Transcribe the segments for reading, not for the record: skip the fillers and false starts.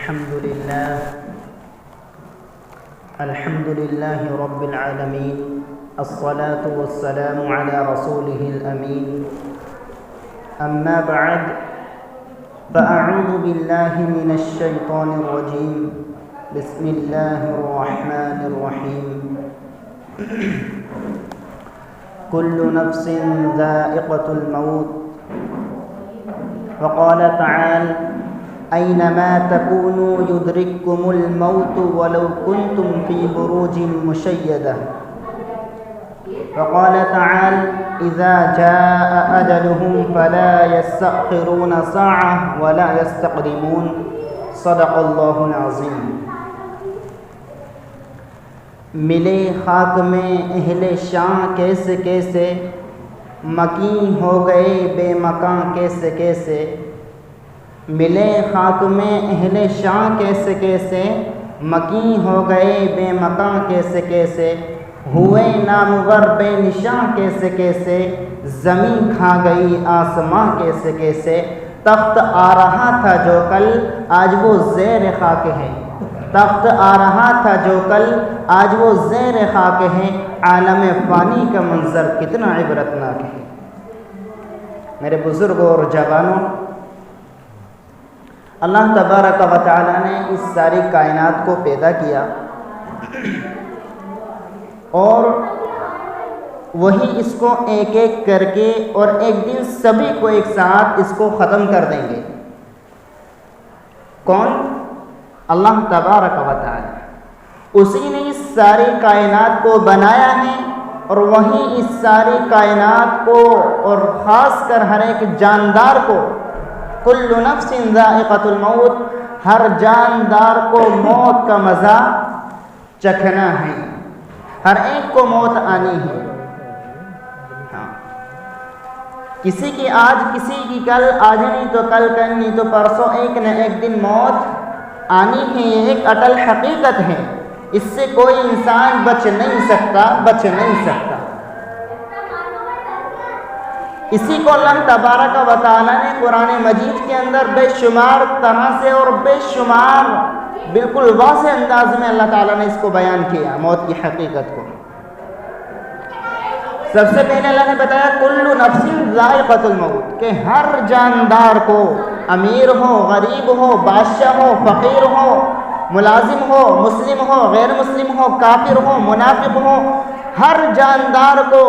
الحمد لله رب العالمين، الصلاة والسلام على رسوله الأمين. أما بعد، فأعوذ بالله من الشيطان الرجيم. بسم الله الرحمن الرحيم. كل نفس ذائقة الموت. وقال تعالى: أينما تكونوا يدرككم الموت ولو كنتم في بروج مشيدة. وقال تعالى: إذا جاء أجلهم فلا يستأخرون ساعة ولا يستقدمون. صدق الله العظيم. ملے خاک میں اہل شاں کیسے کیسے، مکیں ہو گئے بے مکاں کیسے کیسے. ملے خاک میں اہل شاں کیسے کیسے، مکیں ہو گئے بے مکاں کیسے کیسے. ہوئے نامور بے نشاں کیسے کیسے، زمین کھا گئی آسماں کیسے کیسے. تخت آ رہا تھا جو کل، آج وہ زیر خاک ہے. تخت آ رہا تھا جو کل، آج وہ زیر خاک ہے. عالم فانی کا منظر کتنا عبرتناک ہے. میرے بزرگوں اور جوانوں، اللہ تبارک و تعالیٰ نے اس ساری کائنات کو پیدا کیا اور وہی اس کو ایک ایک کر کے اور ایک دن سبھی کو ایک ساتھ اس کو ختم کر دیں گے. کون؟ اللہ تبارک و تعالیٰ. اسی نے اس ساری کائنات کو بنایا ہے اور وہی اس ساری کائنات کو اور خاص کر ہر ایک جاندار کو، کل نفس ذائقۃ الموت، ہر جاندار کو موت کا مزہ چکھنا ہے. ہر ایک کو موت آنی ہے. کسی کی آج، کسی کی کل، آج نہیں تو کل، کل نہیں تو پرسوں، ایک نہ ایک دن موت آنی ہے. یہ ایک اٹل حقیقت ہے. اس سے کوئی انسان بچ نہیں سکتا. اسی کو اللہ تبارک و تعالیٰ نے قرآن مجید کے اندر بے شمار طرح سے اور بے شمار بالکل واضح انداز میں اللہ تعالیٰ نے اس کو بیان کیا، موت کی حقیقت کو. سب سے پہلے اللہ نے بتایا کل نفس ذائقۃ الموت، کہ ہر جاندار کو، امیر ہو، غریب ہو، بادشاہ ہو، فقیر ہو، ملازم ہو، مسلم ہو، غیر مسلم ہو، کافر ہو، منافق ہو، ہر جاندار کو،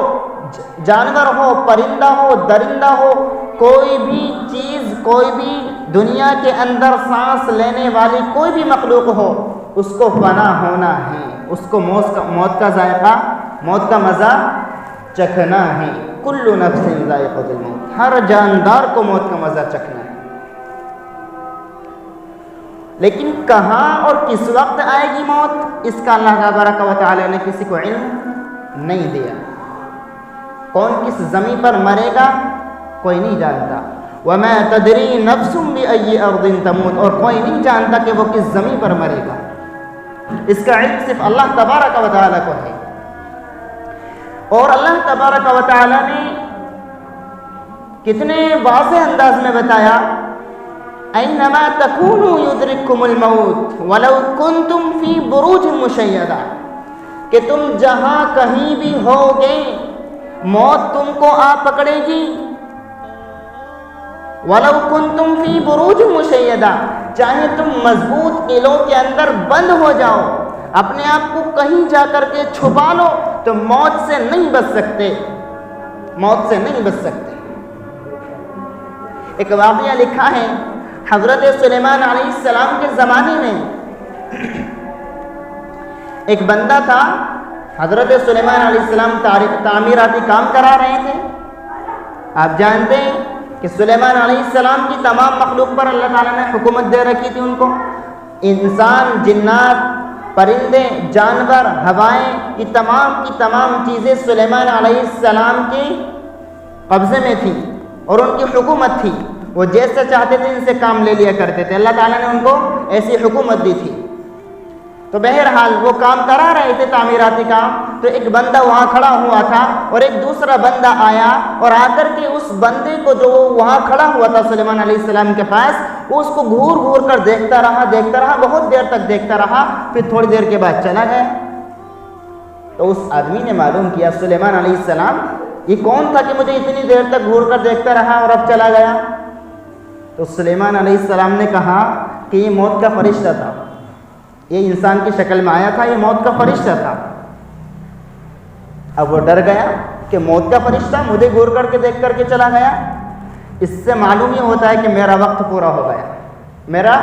جانور ہو، پرندہ ہو، درندہ ہو، کوئی بھی چیز، کوئی بھی دنیا کے اندر سانس لینے والی کوئی بھی مخلوق ہو، اس کو فنا ہونا ہے. اس کو موت کا ذائقہ، موت کا مزہ چکھنا ہے. کل نفس ذائقۃ الموت، ہر جاندار کو موت کا مزہ چکھنا ہے. لیکن کہاں اور کس وقت آئے گی موت، اس کا اللہ تبارک و تعالی نے کسی کو علم نہیں دیا. کون کس زمین پر مرے گا کوئی نہیں جانتا. وَمَا تَدْرِي نَفْسٌ بِأَيِّ أَرْضٍ تَمُوتُ، اور کوئی نہیں جانتا کہ وہ کس زمین پر مرے گا. اس کا علم صرف اللہ تبارک و تعالی کو ہے. اور اللہ تبارک و تعالی نے کتنے واضح انداز میں بتایا: أَيْنَمَا تَكُونُوا يُدْرِككُمُ الْمَوْتُ وَلَوْ كُنْتُمْ فِي بُرُوجٍ مُشَيَّدَةٍ، کہ تم جہاں کہیں بھی ہوگے موت تم کو آ پکڑے گی. وَلَوْ كُنْتُمْ فِي بُرُوجٍ مُشَيَّدَةٍ، چاہے تم مضبوط قلعوں کے اندر بند ہو جاؤ، اپنے آپ کو کہیں جا کر کے چھپا لو، تو موت سے نہیں بچ سکتے. موت سے نہیں بچ سکتے. ایک واقعہ لکھا ہے حضرت سلیمان علیہ السلام کے زمانے میں ایک بندہ تھا. حضرت سلیمان علیہ السلام تعمیراتی کام کرا رہے تھے. آپ جانتے ہیں کہ سلیمان علیہ السلام کی تمام مخلوق پر اللہ تعالیٰ نے حکومت دے رکھی تھی. ان کو انسان، جنات، پرندے، جانور، ہوائیں کی تمام چیزیں سلیمان علیہ السلام کے قبضے میں تھیں اور ان کی حکومت تھی. وہ جیسے چاہتے تھے ان سے کام لے لیا کرتے تھے. اللہ تعالیٰ نے ان کو ایسی حکومت دی تھی. تو بہرحال وہ کام کرا رہے تھے، تعمیراتی کام. تو ایک بندہ وہاں کھڑا ہوا تھا اور ایک دوسرا بندہ آیا اور آ کر کے اس بندے کو جو وہاں کھڑا ہوا تھا سلیمان علیہ السلام کے پاس، وہ اس کو گھور گھور کر دیکھتا رہا، بہت دیر تک دیکھتا رہا، پھر تھوڑی دیر کے بعد چلا گیا۔ تو اس آدمی نے معلوم کیا سلیمان علیہ السلام یہ کون تھا کہ مجھے اتنی دیر تک گھور کر دیکھتا رہا اور اب چلا گیا؟ تو سلیمان علیہ السلام نے کہا کہ یہ موت کا فرشتہ تھا، یہ انسان کی شکل میں آیا تھا، یہ موت کا فرشتہ تھا۔ اب وہ ڈر گیا کہ موت کا فرشتہ مجھے گھور کر کے دیکھ کر کے چلا گیا۔ اس سے معلوم یہ ہوتا ہے کہ میرا وقت پورا ہو گیا، میرا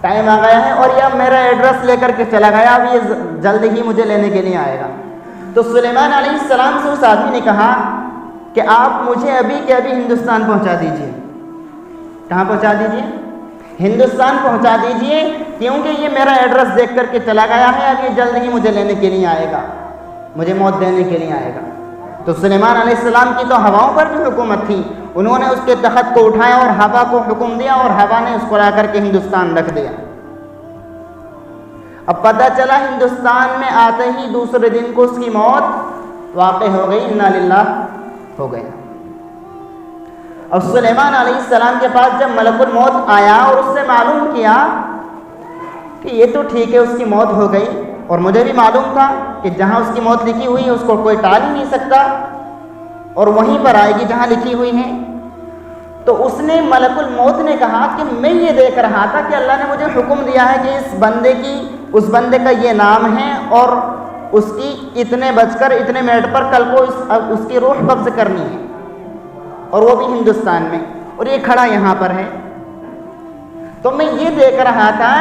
ٹائم آ گیا ہے، اور یہ میرا ایڈریس لے کر کے چلا گیا، اب یہ جلد ہی مجھے لینے کے لیے آئے گا۔ تو سلیمان علیہ السلام سے اس آدمی نے کہا کہ آپ مجھے ابھی کے ابھی ہندوستان پہنچا دیجئے۔ کہاں پہنچا دیجئے؟ ہندوستان پہنچا دیجئے، کیونکہ یہ میرا ایڈریس دیکھ کر کے چلا گیا ہے، اب یہ جلد ہی مجھے لینے کے لیے آئے گا، مجھے موت دینے کے لیے آئے گا۔ تو سلیمان علیہ السلام کی تو ہواؤں پر بھی حکومت تھی، انہوں نے اس کے تخت کو اٹھایا اور ہوا کو حکم دیا، اور ہوا نے اس کو لا کر کے ہندوستان رکھ دیا۔ اب پتہ چلا ہندوستان میں آتے ہی دوسرے دن کو اس کی موت واقع ہو گئی، انا للہ ہو گیا۔ اور سلیمان علیہ السلام کے پاس جب ملک الموت آیا اور اس سے معلوم کیا کہ یہ تو ٹھیک ہے اس کی موت ہو گئی، اور مجھے بھی معلوم تھا کہ جہاں اس کی موت لکھی ہوئی ہے اس کو کوئی ٹال ہی نہیں سکتا، اور وہیں پر آئے گی جہاں لکھی ہوئی ہے۔ تو اس نے ملک الموت نے کہا کہ میں یہ دیکھ رہا تھا کہ اللہ نے مجھے حکم دیا ہے کہ اس بندے کا یہ نام ہے، اور اس کی اتنے بج کر اتنے منٹ پر کل کو اس کی روح قبض کرنی ہے، اور وہ بھی ہندوستان میں، اور یہ کھڑا یہاں پر ہے۔ تو میں یہ دیکھ رہا تھا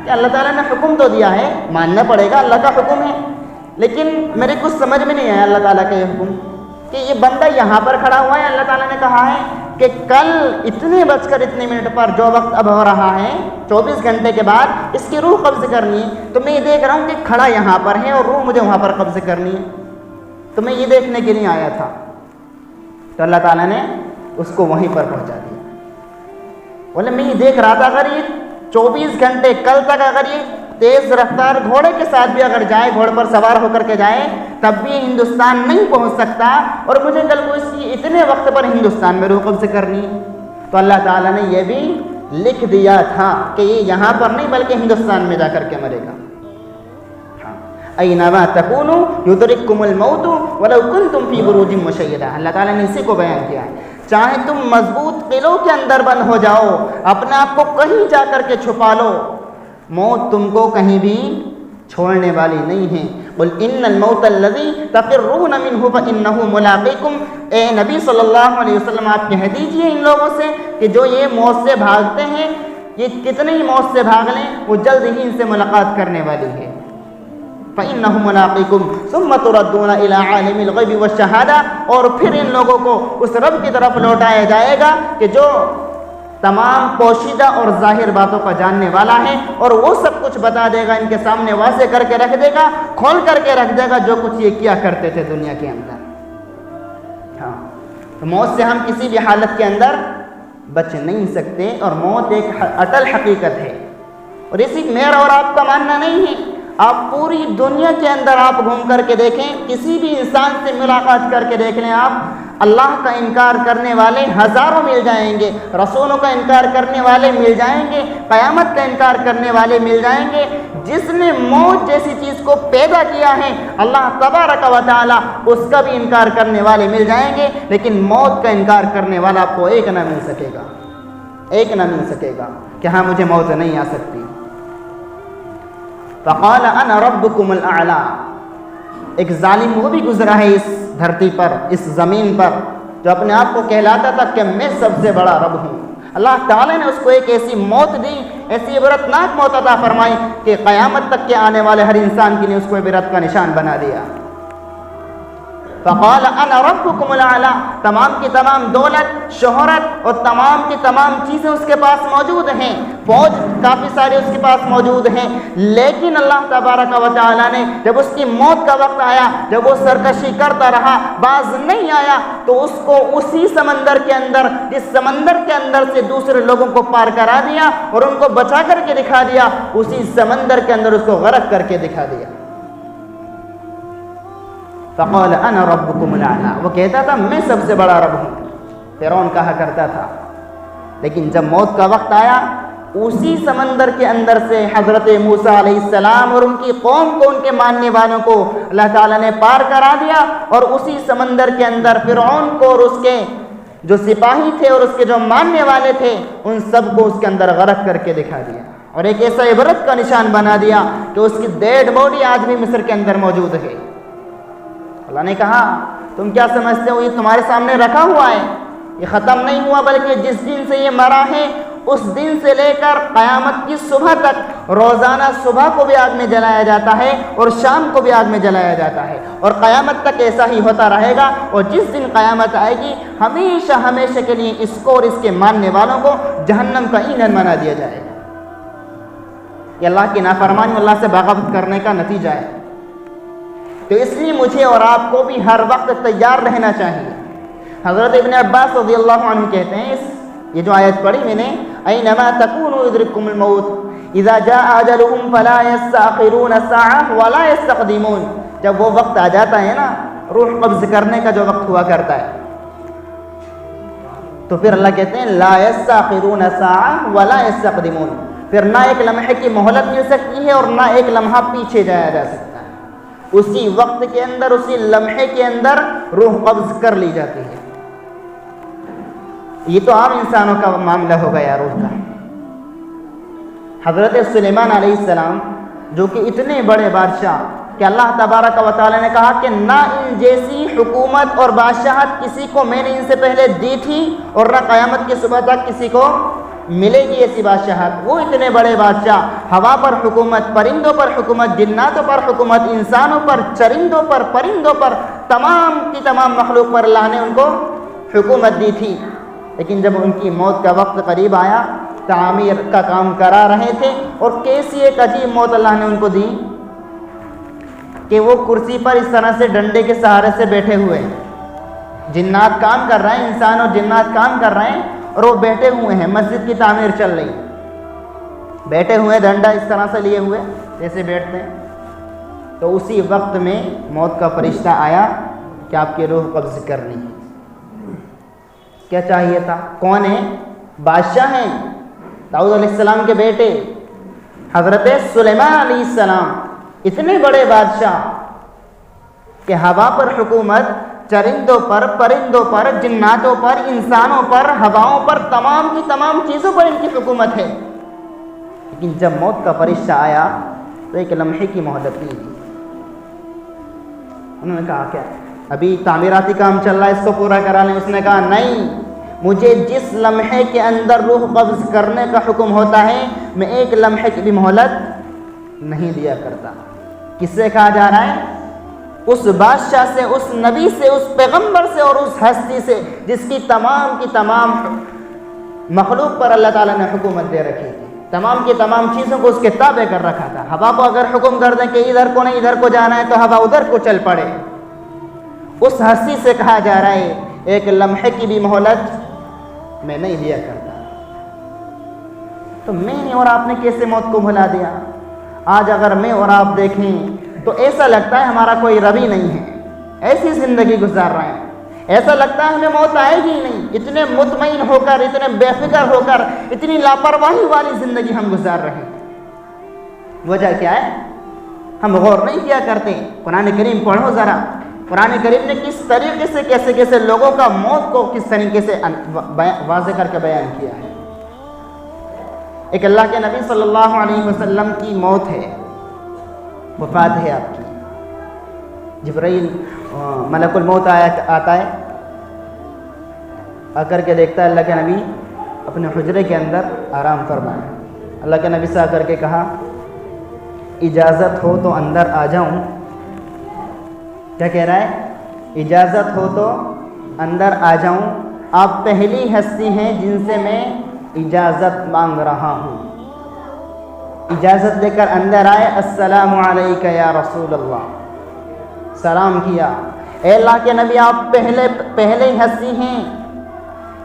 کہ اللہ تعالیٰ نے حکم تو دیا ہے، ماننا پڑے گا، اللہ کا حکم ہے، لیکن میرے کچھ سمجھ میں نہیں آیا اللہ تعالیٰ کا یہ حکم کہ یہ بندہ یہاں پر کھڑا ہوا ہے، اللہ تعالیٰ نے کہا ہے کہ کل اتنے بج کر اتنے منٹ پر جو وقت اب ہو رہا ہے 24 گھنٹے کے بعد اس کی روح قبض کرنی ہے، تو میں یہ دیکھ رہا ہوں کہ کھڑا یہاں پر ہے اور روح مجھے وہاں پر قبض کرنی ہے، تو میں یہ دیکھنے کے لیے آیا تھا۔ تو اللہ تعالیٰ نے اس کو وہیں پر پہنچا دیا۔ بولے میں یہ دیکھ رہا تھا اگر یہ 24 گھنٹے کل تک اگر یہ تیز رفتار گھوڑے کے ساتھ بھی اگر جائے، گھوڑے پر سوار ہو کر کے جائے، تب بھی ہندوستان نہیں پہنچ سکتا، اور مجھے کل کو اس کی اتنے وقت پر ہندوستان میں روح قبض کرنی ہے۔ تو اللہ تعالیٰ نے یہ بھی لکھ دیا تھا کہ یہ یہاں پر نہیں بلکہ ہندوستان میں جا کر کے مرے گا۔ اینما تکونوا یدرککم الموت ولو کنتم فی بروج مشیدہ، اللہ تعالیٰ نے اسی کو بیان کیا ہے، چاہے تم مضبوط قلعوں کے اندر بند ہو جاؤ، اپنے آپ کو کہیں جا کر کے چھپا لو، موت تم کو کہیں بھی چھوڑنے والی نہیں ہے۔ قل ان الموت الذی تفرون منہ فانہ ملاقیکم، اے نبی صلی اللہ علیہ وسلم آپ کہہ دیجئے ان لوگوں سے کہ جو یہ موت سے بھاگتے ہیں، یہ کتنی ہی موت سے بھاگ لیں، وہ جلد ہی ان سے ملاقات کرنے والی ہے۔ فَإِنَّهُ مُلَاقِيكُمْ ثُمَّ تُرَدُّونَ إِلَىٰ عَالِمِ الْغَيْبِ وَالشَّهَادَةِ، اور پھر ان لوگوں کو اس رب کی طرف لوٹایا جائے گا کہ جو تمام پوشیدہ اور ظاہر باتوں کا جاننے والا ہے، اور وہ سب کچھ بتا دے گا، ان کے سامنے واضح کر کے رکھ دے گا، کھول کر کے رکھ دے گا جو کچھ یہ کیا کرتے تھے دنیا کے اندر۔ ہاں، تو موت سے ہم کسی بھی حالت کے اندر بچ نہیں سکتے، اور موت ایک اٹل حقیقت ہے، اور اسی میرا اور آپ کا ماننا نہیں ہے۔ آپ پوری دنیا کے اندر آپ گھوم کر کے دیکھیں، کسی بھی انسان سے ملاقات کر کے دیکھ لیں آپ، اللہ کا انکار کرنے والے ہزاروں مل جائیں گے، رسولوں کا انکار کرنے والے مل جائیں گے، قیامت کا انکار کرنے والے مل جائیں گے۔ جس نے موت جیسی چیز کو پیدا کیا ہے اللہ تبارک و تعالی، اس کا بھی انکار کرنے والے مل جائیں گے، لیکن موت کا انکار کرنے والا آپ کو ایک نہ مل سکے گا، ایک نہ مل سکے گا کہ ہاں مجھے موت نہیں آ سکتی۔ فقال انا ربکم الاعلی، ایک ظالم وہ بھی گزرا ہے اس دھرتی پر، اس زمین پر، جو اپنے آپ کو کہلاتا تھا کہ میں سب سے بڑا رب ہوں۔ اللہ تعالیٰ نے اس کو ایک ایسی موت دی، ایسی عبرتناک موت عطا فرمائی کہ قیامت تک کے آنے والے ہر انسان کے لیے اس کو عبرت کا نشان بنا دیا۔ فقال انا ربکم الاعلی، تمام کی تمام دولت، شہرت اور تمام کی تمام چیزیں اس کے پاس موجود ہیں، فوج کافی سارے اس کے پاس موجود ہیں، لیکن اللہ تبارک و تعالی نے جب اس کی موت کا وقت آیا، جب وہ سرکشی کرتا رہا، باز نہیں آیا، تو اس کو اسی سمندر کے اندر، جس سمندر کے اندر سے دوسرے لوگوں کو پار کرا دیا اور ان کو بچا کر کے دکھا دیا، اسی سمندر کے اندر اس کو غرق کر کے دکھا دیا۔ فقال انا ربکم الاعلی، وہ کہتا تھا میں سب سے بڑا رب ہوں، فرعون کہا کرتا تھا، لیکن جب موت کا وقت آیا اسی سمندر کے اندر سے حضرت موسیٰ علیہ السلام اور ان کی قوم کو، ان کے ماننے والوں کو اللہ تعالیٰ نے پار کرا دیا، اور اسی سمندر کے اندر فرعون کو اور اس کے جو سپاہی تھے اور اس کے جو ماننے والے تھے ان سب کو اس کے اندر غرق کر کے دکھا دیا، اور ایک ایسا عبرت کا نشان بنا دیا کہ اس کی ڈیڈ باڈی آج بھی مصر کے اندر موجود ہے۔ اللہ نے کہا تم کیا سمجھتے ہو یہ تمہارے سامنے رکھا ہوا ہے، یہ ختم نہیں ہوا، بلکہ جس دن سے یہ مرا ہے اس دن سے لے کر قیامت کی صبح تک روزانہ صبح کو بھی آگ میں جلایا جاتا ہے اور شام کو بھی آگ میں جلایا جاتا ہے، اور قیامت تک ایسا ہی ہوتا رہے گا، اور جس دن قیامت آئے گی ہمیشہ ہمیشہ کے لیے اس کو اور اس کے ماننے والوں کو جہنم کا ایندھن بنا دیا جائے گا۔ یہ اللہ کی نافرمانی، اللہ سے بغاوت کرنے کا نتیجہ ہے۔ تو اس لیے مجھے اور آپ کو بھی ہر وقت تیار رہنا چاہیے۔ حضرت ابن عباس رضی اللہ عنہ کہتے ہیں، یہ جو آیت پڑھی میں نے، اینما تکونوا یدرککم الموت اذا جاء اجلهم فلا یستأخرون ساعة ولا یستقدمون، جب وہ وقت آ جاتا ہے نا روح قبض کرنے کا جو وقت ہوا کرتا ہے، تو پھر اللہ کہتے ہیں لا یستأخرون ساعة ولا یستقدمون، پھر نہ ایک لمحے کی مہلت مل سکتی ہے اور نہ ایک لمحہ پیچھے جایا جا سکتا ہے، اسی وقت کے اندر اسی لمحے کے اندر روح قبض کر لی جاتی ہے۔ یہ تو عام انسانوں کا معاملہ ہو گیا روح کا۔ حضرت سلیمان علیہ السلام جو کہ اتنے بڑے بادشاہ کہ اللہ تبارک و تعالیٰ نے کہا کہ نہ ان جیسی حکومت اور بادشاہت کسی کو میں نے ان سے پہلے دی تھی اور نہ قیامت کی صبح تک کسی کو ملے گی ایسی بادشاہت۔ وہ اتنے بڑے بادشاہ، ہوا پر حکومت، پرندوں پر حکومت، جناتوں پر حکومت، انسانوں پر، چرندوں پر، پرندوں پر، تمام کی تمام مخلوق پر اللہ نے ان کو حکومت دی تھی، لیکن جب ان کی موت کا وقت قریب آیا، تعمیر کا کام کرا رہے تھے، اور کیسی ایک عجیب موت اللہ نے ان کو دی کہ وہ کرسی پر اس طرح سے ڈنڈے کے سہارے سے بیٹھے ہوئے، جنات کام کر رہے ہیں، انسان اور جنات کام کر رہے ہیں، اور وہ بیٹھے ہوئے ہیں، مسجد کی تعمیر چل رہی، بیٹھے ہوئے ڈنڈا اس طرح سے لیے ہوئے جیسے بیٹھتے ہیں۔ تو اسی وقت میں موت کا فرشتہ آیا کہ آپ کی روح قبض کرنی ہے۔ کیا چاہیے تھا؟ کون ہے؟ بادشاہ ہیں، داؤد علیہ السلام کے بیٹے حضرت سلیمان علیہ السلام، اتنے بڑے بادشاہ کہ ہوا پر حکومت، چرندوں پر، پرندوں پر، جناتوں پر، انسانوں پر، ہواؤں پر، تمام کی تمام چیزوں پر ان کی حکومت ہے، لیکن جب موت کا فرشتہ آیا تو ایک لمحے کی مہلت نہیں دی۔ انہوں نے کہا کیا ابھی تعمیراتی کام چل رہا ہے، اس کو پورا کرا لیں؟ اس نے کہا نہیں، مجھے جس لمحے کے اندر روح قبض کرنے کا حکم ہوتا ہے میں ایک لمحے کی بھی مہلت نہیں دیا کرتا۔ کس سے کہا جا رہا ہے؟ اس بادشاہ سے، اس نبی سے، اس پیغمبر سے اور اس ہستی سے جس کی تمام مخلوق پر اللہ تعالیٰ نے حکومت دے رکھی تھی، تمام کی تمام چیزوں کو اس کے تابع کر رکھا تھا۔ ہوا کو اگر حکم کر دیں کہ ادھر کو نہیں ادھر کو جانا ہے تو ہوا ادھر کو چل پڑے۔ اس ہستی سے کہا جا رہا ہے ایک لمحے کی بھی مہلت میں نہیں دیا کرتا۔ تو میں نے اور آپ نے کیسے موت کو بھلا دیا؟ آج اگر میں اور آپ دیکھیں تو ایسا لگتا ہے ہمارا کوئی رب ہی نہیں ہے، ایسی زندگی گزار رہے ہیں، ایسا لگتا ہے ہمیں موت آئے گی ہی نہیں، اتنے مطمئن ہو کر، اتنے بے فکر ہو کر، اتنی لاپرواہی والی زندگی ہم گزار رہے ہیں۔ وجہ کیا ہے؟ ہم غور نہیں کیا کرتے۔ قرآن کریم پڑھو ذرا، قرآن کریم نے کس طریقے سے کیسے لوگوں کا موت کو کس طریقے سے واضح کر کے بیان کیا ہے۔ ایک اللہ کے نبی صلی اللہ علیہ وسلم کی موت ہے، وفات ہے آپ کی۔ جبرائیل ملک الموت آتا ہے، آ کر کے دیکھتا ہے اللہ کے نبی اپنے حجرے کے اندر آرام فرما ہے۔ اللہ کے نبی سے آ کر کے کہا اجازت ہو تو اندر آ جاؤں۔ کیا کہہ رہا ہے؟ اجازت ہو تو اندر آ جاؤں، آپ پہلی ہستی ہیں جن سے میں اجازت مانگ رہا ہوں۔ اجازت لے کر اندر آئے، السلام علیکہ یا رسول اللہ، سلام کیا، اے اللہ کے نبی آپ پہلے ہستی ہیں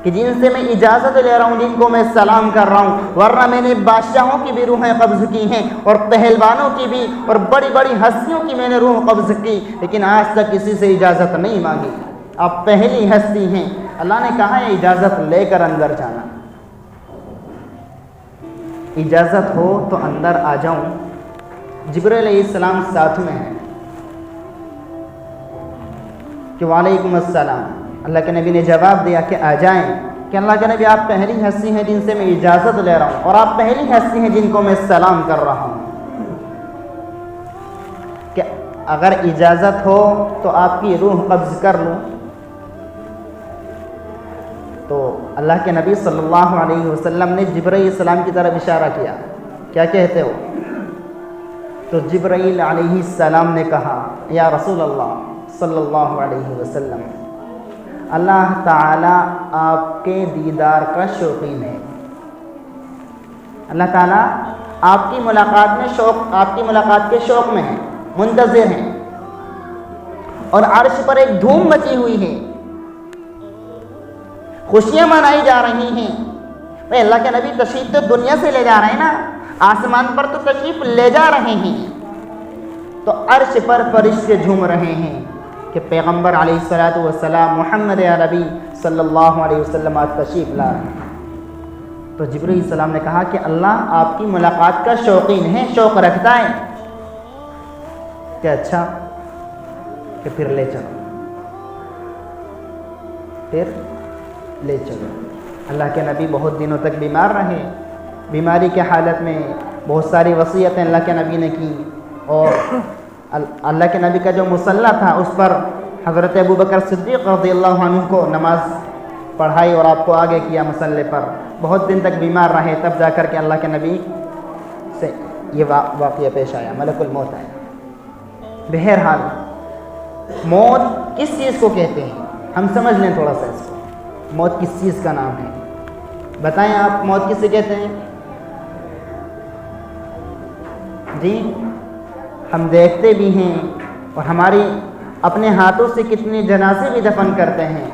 کہ جن سے میں اجازت لے رہا ہوں، جن کو میں سلام کر رہا ہوں، ورنہ میں نے بادشاہوں کی بھی روحیں قبض کی ہیں اور پہلوانوں کی بھی اور بڑی بڑی ہستیوں کی میں نے روح قبض کی، لیکن آج تک کسی سے اجازت نہیں مانگی، آپ پہلی ہستی ہیں۔ اللہ نے کہا ہے اجازت لے کر اندر جانا۔ اجازت ہو تو اندر آ جاؤں؟ جبرائیل علیہ السلام ساتھ میں ہیں کہ وعلیکم السلام۔ اللہ کے نبی نے جواب دیا کہ آ جائیں، کہ اللہ کے نبی آپ پہلی ہستی ہیں جن سے میں اجازت لے رہا ہوں، اور آپ پہلی ہستی ہیں جن کو میں سلام کر رہا ہوں، کہ اگر اجازت ہو تو آپ کی روح قبض کر لوں۔ تو اللہ کے نبی صلی اللہ علیہ وسلم نے جبرائیل علیہ السلام کی طرف اشارہ کیا، کیا کہتے ہو؟ تو جبرائیل علیہ السلام نے کہا یا رسول اللہ صلی اللہ علیہ وسلم، اللہ تعالیٰ آپ کے دیدار کا شوقین ہے، اللہ تعالیٰ آپ کی ملاقات کے شوق میں ہیں، منتظر ہیں، اور عرش پر ایک دھوم مچی ہوئی ہے، خوشیاں منائی جا رہی ہیں۔ بھئی اللہ کے نبی تشریف تو دنیا سے لے جا رہے ہیں نا، آسمان پر تو تشریف لے جا رہے ہیں، تو عرش پر فرشتے جھوم رہے ہیں کہ پیغمبر علیہ الصلوۃ والسلام محمد عربی صلی اللہ علیہ وسلم آج تشریف لا رہے ہیں۔ تو جبرائیل علیہ السلام نے کہا کہ اللہ آپ کی ملاقات کا شوقین ہے، شوق رکھتا ہے، کہ اچھا، کہ پھر لے چلو۔ اللہ کے نبی بہت دنوں تک بیمار رہے، بیماری کے حالت میں بہت ساری وصیتیں اللہ کے نبی نے کی، اور اللہ کے نبی کا جو مصلی تھا اس پر حضرت ابوبکر صدیق رضی اللہ عنہ کو نماز پڑھائی اور آپ کو آگے کیا مصلی پر۔ بہت دن تک بیمار رہے، تب جا کر کے اللہ کے نبی سے یہ واقعہ پیش آیا، ملک الموت آیا۔ بہرحال موت کس چیز کو کہتے ہیں ہم سمجھ لیں تھوڑا سا اس کو۔ موت کس چیز کا نام ہے؟ بتائیں آپ، موت کسے کہتے ہیں؟ جی ہم دیکھتے بھی ہیں اور ہماری اپنے ہاتھوں سے کتنے جنازے بھی دفن کرتے ہیں،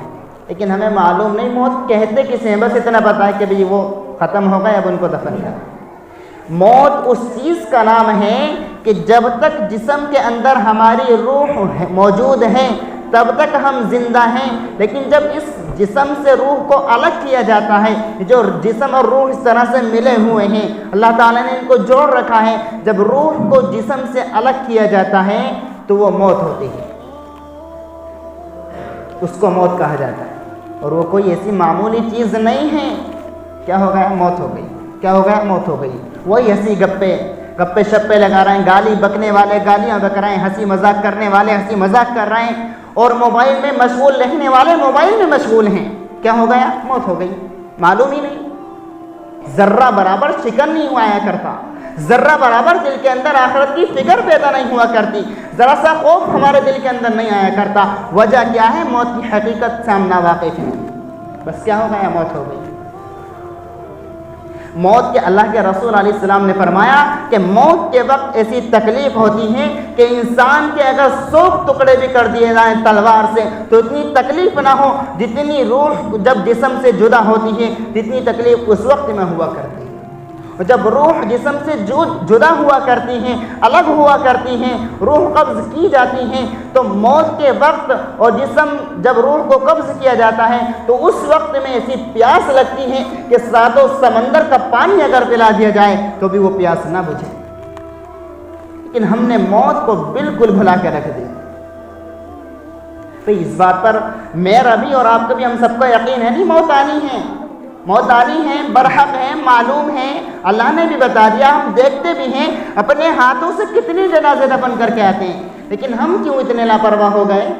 لیکن ہمیں معلوم نہیں موت کہتے کسے ہیں، بس اتنا پتہ ہے کہ بھئی وہ ختم ہو گئے، اب ان کو دفن کر۔ موت اس چیز کا نام ہے کہ جب تک جسم کے اندر ہماری روح موجود ہے تب تک ہم زندہ ہیں، لیکن جب اس جسم سے روح کو الگ کیا جاتا ہے، جو جسم اور روح اس طرح سے ملے ہوئے ہیں، اللہ تعالیٰ نے ان کو جوڑ رکھا ہے، جب روح کو جسم سے الگ کیا جاتا ہے تو وہ موت ہوتی ہے، اس کو موت کہا جاتا ہے، اور وہ کوئی ایسی معمولی چیز نہیں ہے۔ کیا ہو گیا؟ موت ہو گئی۔ کیا ہو گیا؟ موت ہو گئی۔ وہی ہنسی گپے شپے لگا رہے ہیں، گالی بکنے والے گالیاں بک رہے ہیں، ہنسی مذاق کرنے والے ہنسی مذاق کر رہے ہیں، اور موبائل میں مشغول رہنے والے موبائل میں مشغول ہیں۔ کیا ہو گیا؟ موت ہو گئی۔ معلوم ہی نہیں، ذرہ برابر فکر نہیں ہوا کرتا، ذرہ برابر دل کے اندر آخرت کی فکر پیدا نہیں ہوا کرتی، ذرا سا خوف ہمارے دل کے اندر نہیں آیا کرتا۔ وجہ کیا ہے؟ موت کی حقیقت سے ہم ناواقف ہیں۔ بس کیا ہو گیا؟ موت ہو گئی۔ موت کے اللہ کے رسول علیہ السلام نے فرمایا کہ موت کے وقت ایسی تکلیف ہوتی ہے کہ انسان کے اگر 100 ٹکڑے بھی کر دیے جائیں تلوار سے تو اتنی تکلیف نہ ہو جتنی روح جب جسم سے جدا ہوتی ہے، جتنی تکلیف اس وقت میں ہوا کرتی ہے۔ اور جب روح جسم سے جدا ہوا کرتی ہیں، الگ ہوا کرتی ہیں، روح قبض کی جاتی ہیں، تو موت کے وقت اور جسم جب روح کو قبض کیا جاتا ہے تو اس وقت میں ایسی پیاس لگتی ہے کہ ساتوں سمندر کا پانی اگر پلا دیا جائے تو بھی وہ پیاس نہ بجھے، لیکن ہم نے موت کو بالکل بھلا کے رکھ دی۔ تو اس بات پر میرا بھی اور آپ کا بھی، ہم سب کا یقین ہے نہیں، موت آنی ہے، موت آنی ہے، برحق ہے، معلوم ہے، اللہ نے بھی بتا دیا، ہم دیکھتے بھی ہیں، اپنے ہاتھوں سے کتنے جنازے دفن کر کے آتے ہیں، لیکن ہم کیوں اتنے لاپرواہ ہو گئے؟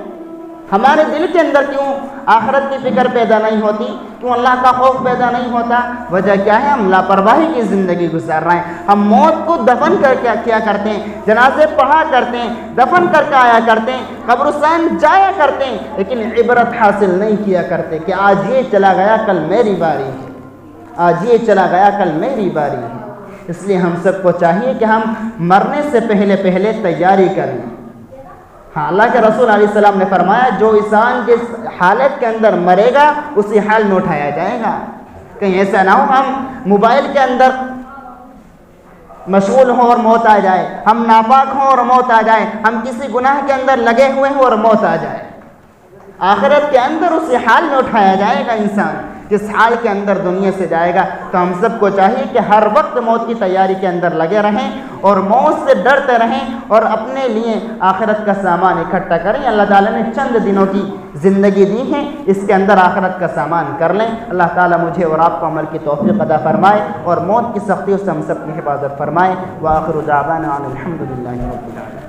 ہمارے دل کے اندر کیوں آخرت کی فکر پیدا نہیں ہوتی؟ کیوں اللہ کا خوف پیدا نہیں ہوتا؟ وجہ کیا ہے؟ ہم لاپرواہی کی زندگی گزار رہے ہیں۔ ہم موت کو دفن کر کے کیا کرتے ہیں؟ جنازے پڑھا کرتے ہیں، دفن کر کے آیا کرتے ہیں، قبرستان جایا کرتے ہیں، لیکن عبرت حاصل نہیں کیا کرتے کہ آج یہ چلا گیا کل میری باری ہے، آج یہ چلا گیا کل میری باری ہے۔ اس لیے ہم سب کو چاہیے کہ ہم مرنے سے پہلے تیاری کریں۔ ہاں، اللہ کے رسول علیہ السلام نے فرمایا جو انسان جس حالت کے اندر مرے گا اسی حال میں اٹھایا جائے گا۔ کہیں ایسا نہ ہو ہم موبائل کے اندر مشغول ہوں اور موت آ جائے، ہم ناپاک ہوں اور موت آ جائے، ہم کسی گناہ کے اندر لگے ہوئے ہوں اور موت آ جائے۔ آخرت کے اندر اسی حال میں اٹھایا جائے گا انسان کس حال کے اندر دنیا سے جائے گا۔ تو ہم سب کو چاہیے کہ ہر وقت موت کی تیاری کے اندر لگے رہیں اور موت سے ڈرتے رہیں اور اپنے لیے آخرت کا سامان اکٹھا کریں۔ اللہ تعالیٰ نے چند دنوں کی زندگی دی ہے، اس کے اندر آخرت کا سامان کر لیں۔ اللہ تعالیٰ مجھے اور آپ کو عمل کی توفیق عطا فرمائے اور موت کی سختیوں سے ہم سب کی حفاظت فرمائے۔ وآخر دعوانا ان الحمد للہ رب العالمین۔